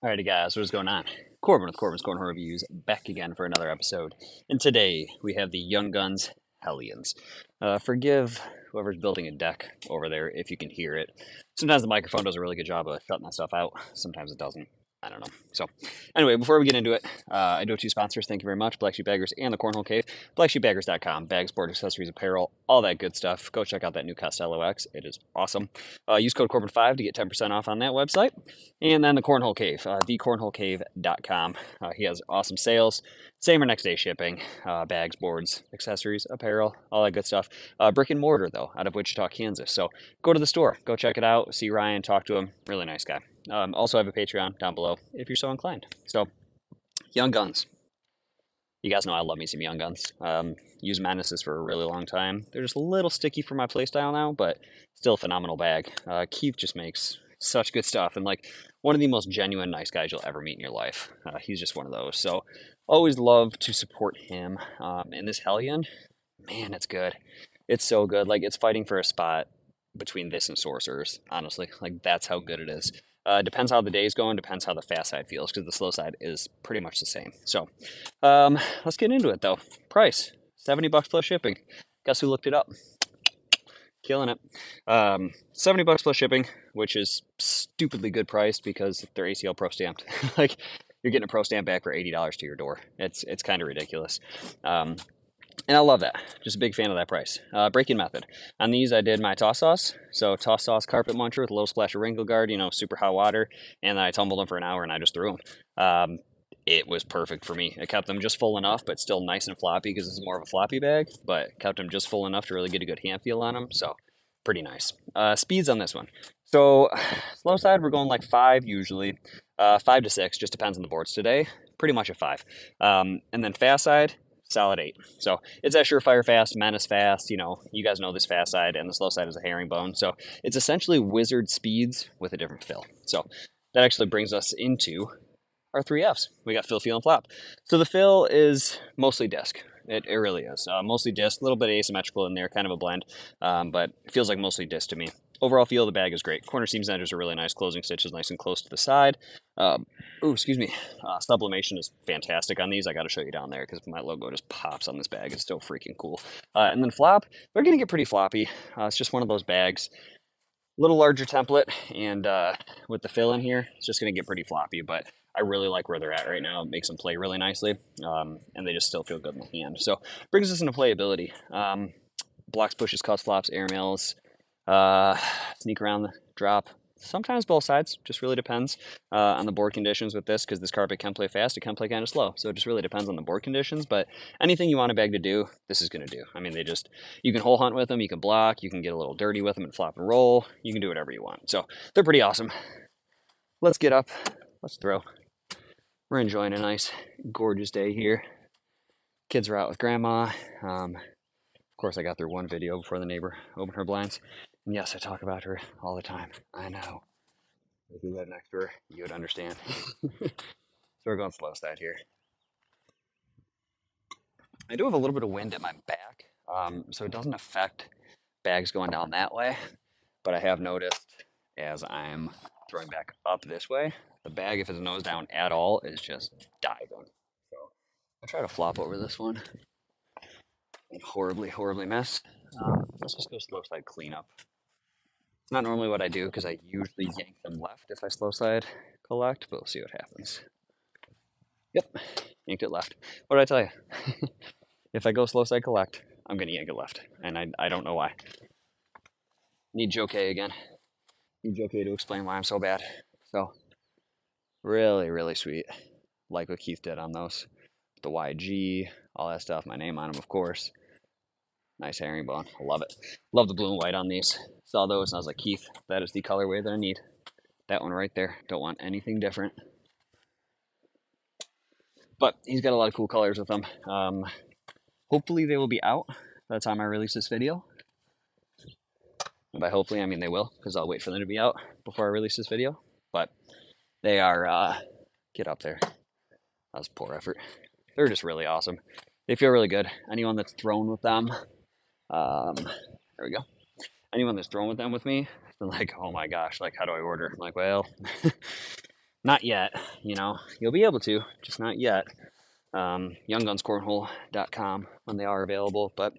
Alrighty, guys, what is going on? Corbin with Corbin's Cornhole Reviews back again for another episode. And today we have the Young Guns Hellions. Forgive whoever's building a deck over there if you can hear it. Sometimes the microphone does a really good job of shutting that stuff out, sometimes it doesn't. I don't know. So, anyway, before we get into it, I do have two sponsors. Thank you very much, Black Sheep Baggers and the Cornhole Cave. BlackSheepBaggers.com. Bags, board accessories, apparel, all that good stuff. Go check out that new Costello X. It is awesome. Use code Corbin5 to get 10% off on that website. And then the Cornhole Cave, thecornholecave.com. He has awesome sales, same or next day shipping, bags, boards, accessories, apparel, all that good stuff. Brick and mortar, though, out of Wichita, Kansas. So go to the store, go check it out, see Ryan, talk to him. Really nice guy. Also have a Patreon down below if you're so inclined. So, Young Guns. You guys know I love me some Young Guns. Use Menaces for a really long time. They're just a little sticky for my playstyle now, but still a phenomenal bag. Keith just makes such good stuff, and like one of the most genuine nice guys you'll ever meet in your life. He's just one of those. So always love to support him. And this Hellion, man, it's good. It's so good. Like it's fighting for a spot between this and Sorcerers, honestly. Like that's how good it is. Depends how the day's going, depends how the fast side feels, because the slow side is pretty much the same. So, let's get into it though. Price, $70 plus shipping. Guess who looked it up? Killing it. $70 plus shipping, which is stupidly good price because they're ACL pro stamped. Like you're getting a pro stamp back for $80 to your door. It's kind of ridiculous. And I love that. Just a big fan of that price. Breaking method. On these, I did my toss sauce. So toss sauce carpet muncher with a little splash of wrinkle guard, super hot water. And then I tumbled them for an hour and I just threw them. It was perfect for me. It kept them just full enough, but still nice and floppy because this is more of a floppy bag. But kept them just full enough to really get a good hand feel on them. So pretty nice. Speeds on this one. So slow side, we're going like 5 usually. 5 to 6, just depends on the boards today. Pretty much a 5. And then fast side, solid 8. So it's that surefire fast, menace fast. You guys know this fast side, and the slow side is a herringbone. So it's essentially wizard speeds with a different fill. So that actually brings us into our 3Fs. We got fill, feel, and flop. So the fill is mostly disc. It really is. Mostly disc, a little bit asymmetrical in there, kind of a blend, but it feels like mostly disc to me. Overall feel of the bag is great. Corner seams and edges are really nice. Closing stitches nice and close to the side. Excuse me. Sublimation is fantastic on these. I got to show you down there because my logo just pops on this bag. It's still freaking cool. And then flop, they're going to get pretty floppy. It's just one of those bags. Little larger template, and with the fill in here, it's just going to get pretty floppy, but I really like where they're at right now. It makes them play really nicely, and they just still feel good in the hand. So brings us into playability. Blocks, pushes, cuts, flops, air mails, sneak around the drop. Sometimes both sides, just really depends on the board conditions with this, because this carpet can play fast, it can play kind of slow. So it just really depends on the board conditions, but anything you want a bag to do, this is going to do. I mean, you can hole hunt with them, you can block, you can get a little dirty with them and flop and roll, you can do whatever you want. So they're pretty awesome. Let's get up, let's throw. We're enjoying a nice, gorgeous day here. Kids are out with grandma. Of course, I got through one video before the neighbor opened her blinds. And yes, I talk about her all the time. I know. If you lived next to her, you would understand. So we're going slow side here. I do have a little bit of wind at my back, so it doesn't affect bags going down that way. But I have noticed as I'm throwing back up this way, the bag, if it's nose down at all, is just diving. So I'll try to flop over this one and horribly, horribly miss. Let's just go slow side cleanup. It's not normally what I do because I usually yank them left if I slow side collect, but we'll see what happens. Yep, yanked it left. What did I tell you? If I go slow side collect, I'm going to yank it left, and I don't know why. Need Joe K again. Need Joe K to explain why I'm so bad. So, really, really sweet. Like what Keith did on those. The YG, all that stuff. My name on them, of course. Nice herringbone. I love it. Love the blue and white on these. Saw those and I was like, Keith, that is the colorway that I need. That one right there. Don't want anything different. But he's got a lot of cool colors with them. Hopefully they will be out by the time I release this video. And by hopefully, I mean they will, because I'll wait for them to be out before I release this video. But they are, get up there. That was poor effort. They're just really awesome. They feel really good. Anyone that's thrown with them, there we go. Anyone that's thrown with them with me, they're like, oh my gosh, like how do I order? I'm like, well, Not yet. You'll be able to, just not yet. YoungGunsCornhole.com when they are available, but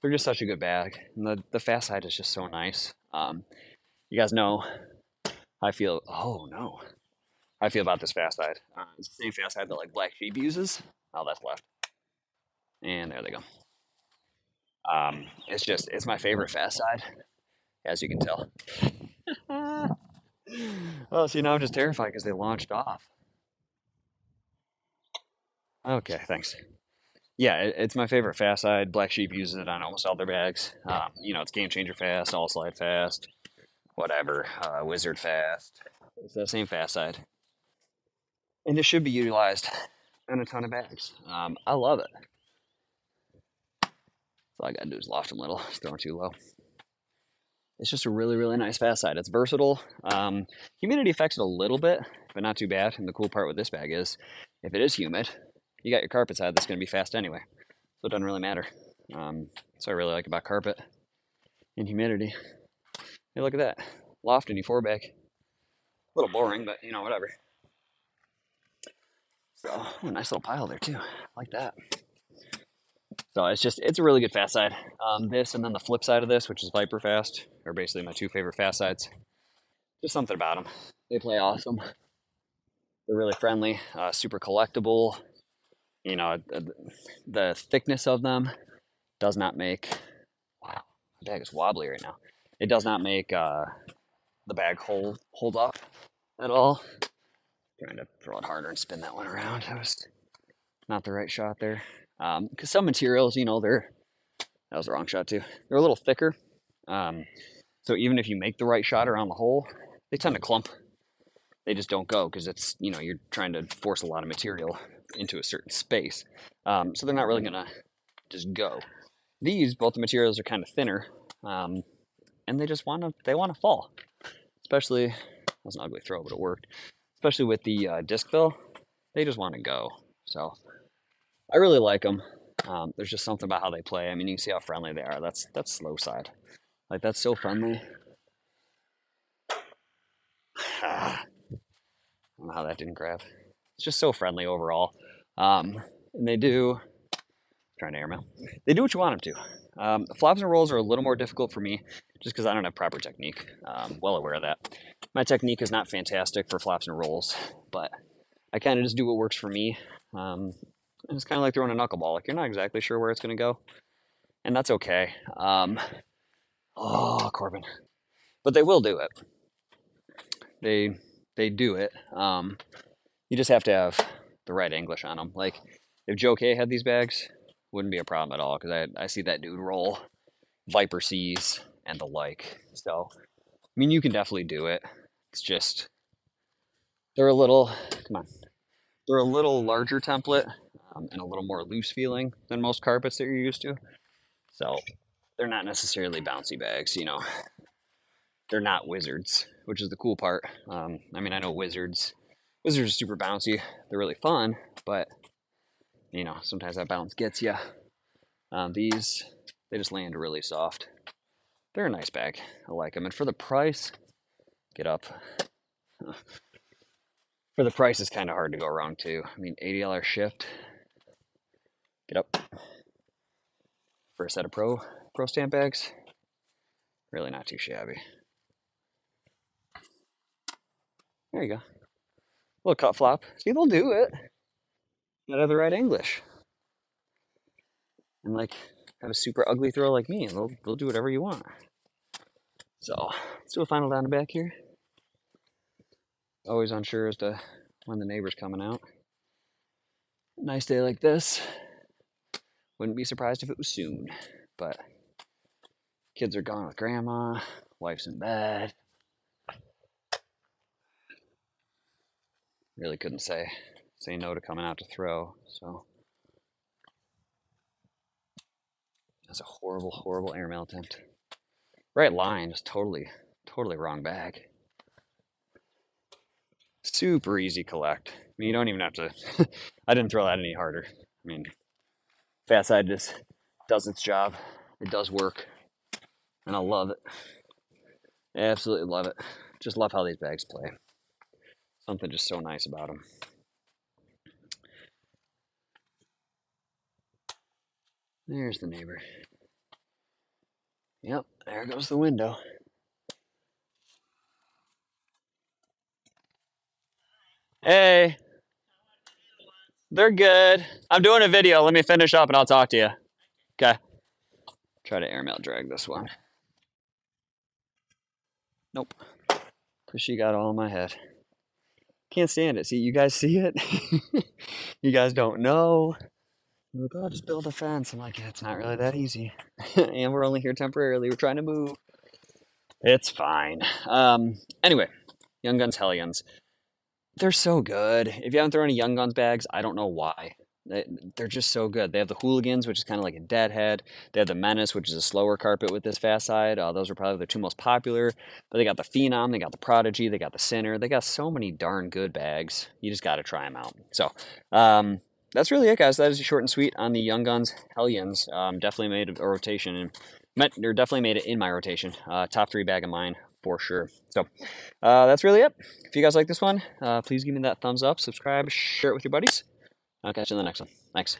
they're just such a good bag. And the fast side is just so nice. You guys know how I feel. Oh no, I feel about this fast side. It's the same fast side that like Black Sheep uses. Oh, that's left, and there they go. It's my favorite fast side, as you can tell. Oh, see, now I'm just terrified because they launched off. Okay, thanks. Yeah, it's my favorite fast side. Black Sheep uses it on almost all their bags. It's Game Changer fast, All Slide fast, whatever, Wizard fast. It's that same fast side, and it should be utilized on a ton of bags. I love it. All I gotta do is loft them a little, just throw them too low. It's just a really, really nice fast side. It's versatile. Humidity affects it a little bit, but not too bad. And the cool part with this bag is, if it is humid, you got your carpet side that's going to be fast anyway, so it doesn't really matter. So I really like about carpet and humidity. Hey, look at that, loft and four bag. A little boring, but whatever. So nice little pile there too. I like that. So it's a really good fast side. This and then the flip side of this, which is Viper Fast, are basically my two favorite fast sides. Just something about them. They play awesome. They're really friendly, super collectible. The thickness of them does not make. Wow, the bag is wobbly right now. It does not make the bag hold up at all. Trying to throw it harder and spin that one around. That was not the right shot there. Because some materials, that was the wrong shot too. They're a little thicker. So even if you make the right shot around the hole, they tend to clump. They just don't go because you're trying to force a lot of material into a certain space. So they're not really gonna just go. Both the materials are kind of thinner, and they just want to fall. Especially, that was an ugly throw, but it worked. Especially with the disc fill, they just want to go. So I really like them. There's just something about how they play. I mean, you can see how friendly they are. That's slow side. Like, that's so friendly. I don't know how that didn't grab. It's just so friendly overall. And they do, trying to airmail, they do what you want them to. The flops and rolls are a little more difficult for me just because I don't have proper technique. Well aware of that. My technique is not fantastic for flops and rolls, but I kind of just do what works for me. And it's kind of like throwing a knuckleball. Like, you're not exactly sure where it's going to go, and that's okay. Oh, Corbin. But they will do it. They do it. You just have to have the right English on them. Like, if Joe K had these bags, wouldn't be a problem at all because I see that dude roll Viper C's and the like. So, I mean, you can definitely do it. It's just they're a little, come on, they're a little larger template and a little more loose feeling than most carpets that you're used to. So they're not necessarily bouncy bags, They're not wizards, which is the cool part. I mean, I know wizards are super bouncy. They're really fun, but sometimes that bounce gets you. These, they just land really soft. They're a nice bag. I like them. And for the price, get up. For the price, it's kind of hard to go wrong too. I mean, $80 shipped. Get up. For a set of pro stamp bags, really not too shabby. There you go. Little cut flop. See, they'll do it. Gotta have the right English. And like, have a super ugly throw like me, and they'll do whatever you want. So let's do a final down the back here. Always unsure as to when the neighbor's coming out. A nice day like this. Wouldn't be surprised if it was soon. But kids are gone with grandma. Wife's in bed. Really couldn't say no to coming out to throw. So that's a horrible, horrible airmail attempt. Right line, just totally wrong bag. Super easy collect. I mean, you don't even have to. I didn't throw that any harder. I mean, fast side just does its job. It does work, and I love it. I absolutely love it. Just love how these bags play. Something just so nice about them. There's the neighbor. Yep, there goes the window. Hey, they're good. I'm doing a video. Let me finish up and I'll talk to you. Okay. Try to airmail drag this one. Nope. She got all in my head. Can't stand it. See, you guys see it? You guys don't know. Like, oh, just build a fence. I'm like, yeah, it's not really that easy. And we're only here temporarily. We're trying to move. It's fine. Anyway, Young Guns Hellions. They're so good. If you haven't thrown any Young Guns bags, I don't know why. They're just so good. They have the Hooligans, which is kind of like a deadhead. They have the Menace, which is a slower carpet with this fast side. Those are probably the two most popular. But they got the Phenom, they got the Prodigy, they got the Sinner. They got so many darn good bags. You just got to try them out. So that's really it, guys. That is short and sweet on the Young Guns Hellions. Definitely made a rotation, or definitely made it in my rotation. Top 3 bag of mine for sure. So that's really it. If you guys like this one, please give me that thumbs up, subscribe, share it with your buddies. I'll catch you in the next one. Thanks.